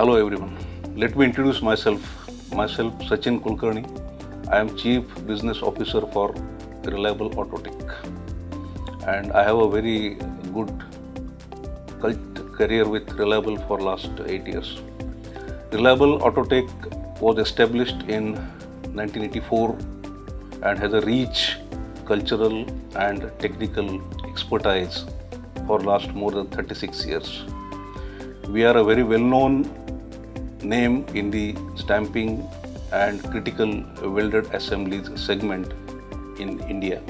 Hello everyone. Let me introduce myself. Myself Sachin Kulkarni. I am Chief Business Officer for Reliable Autotech, and I have a very good career with Reliable for last 8 years. Reliable Autotech was established in 1984 and has a rich cultural and technical expertise for last more than 36 years. We are a very well-known name in the stamping and critical welded assemblies segment in India.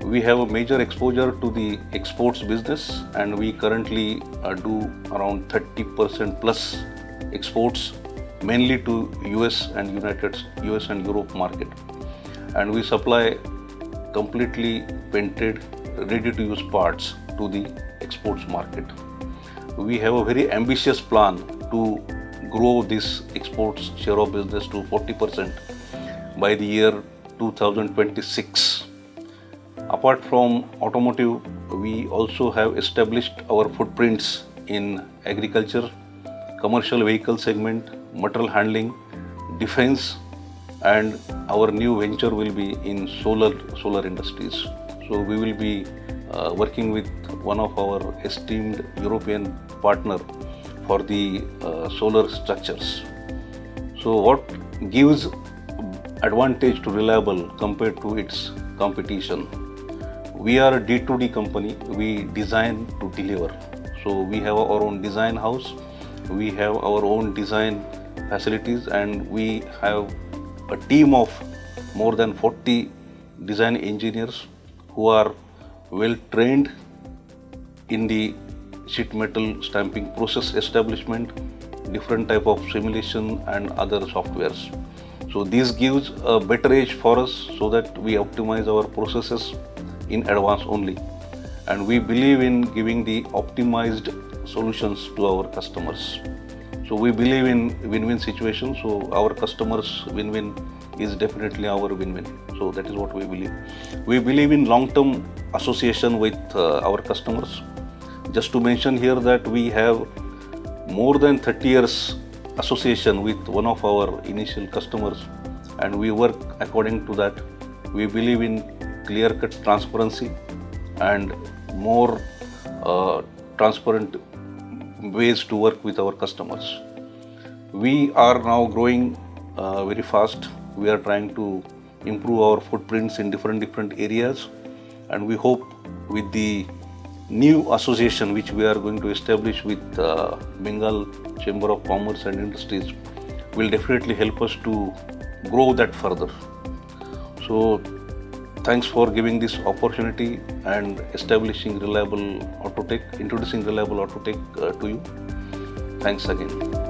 We have a major exposure to the exports business, and we currently do around 30% plus exports, mainly to US and Europe market. And we supply completely painted, ready-to-use parts to the exports market. We have a very ambitious plan to grow this exports share of business to 40% by the year 2026. Apart from automotive, we also have established our footprints in agriculture, commercial vehicle segment, material handling, defense, and our new venture will be in solar industries. So we will be working with one of our esteemed European partner for the solar structures. So what gives advantage to Reliable compared to its competition? We are a D2D company. We design to deliver. So we have our own design house, we have our own design facilities, and we have a team of more than 40 design engineers who are well trained in the sheet metal stamping process establishment, different type of simulation and other softwares. So this gives a better edge for us so that we optimize our processes in advance only. And we believe in giving the optimized solutions to our customers. So we believe in win-win situation. So our customers win-win is definitely our win-win. So that is what we believe. We believe in long-term association with our customers. Just to mention here that we have more than 30 years association with one of our initial customers, and we work according to that. We believe in clear-cut transparency and more transparent ways to work with our customers. We are now growing very fast. We are trying to improve our footprints in different areas, and we hope with the new association which we are going to establish with Bengal Chamber of Commerce and Industries will definitely help us to grow that further. So thanks for giving this opportunity and establishing Reliable Autotech, introducing Reliable Autotech to you. Thanks again.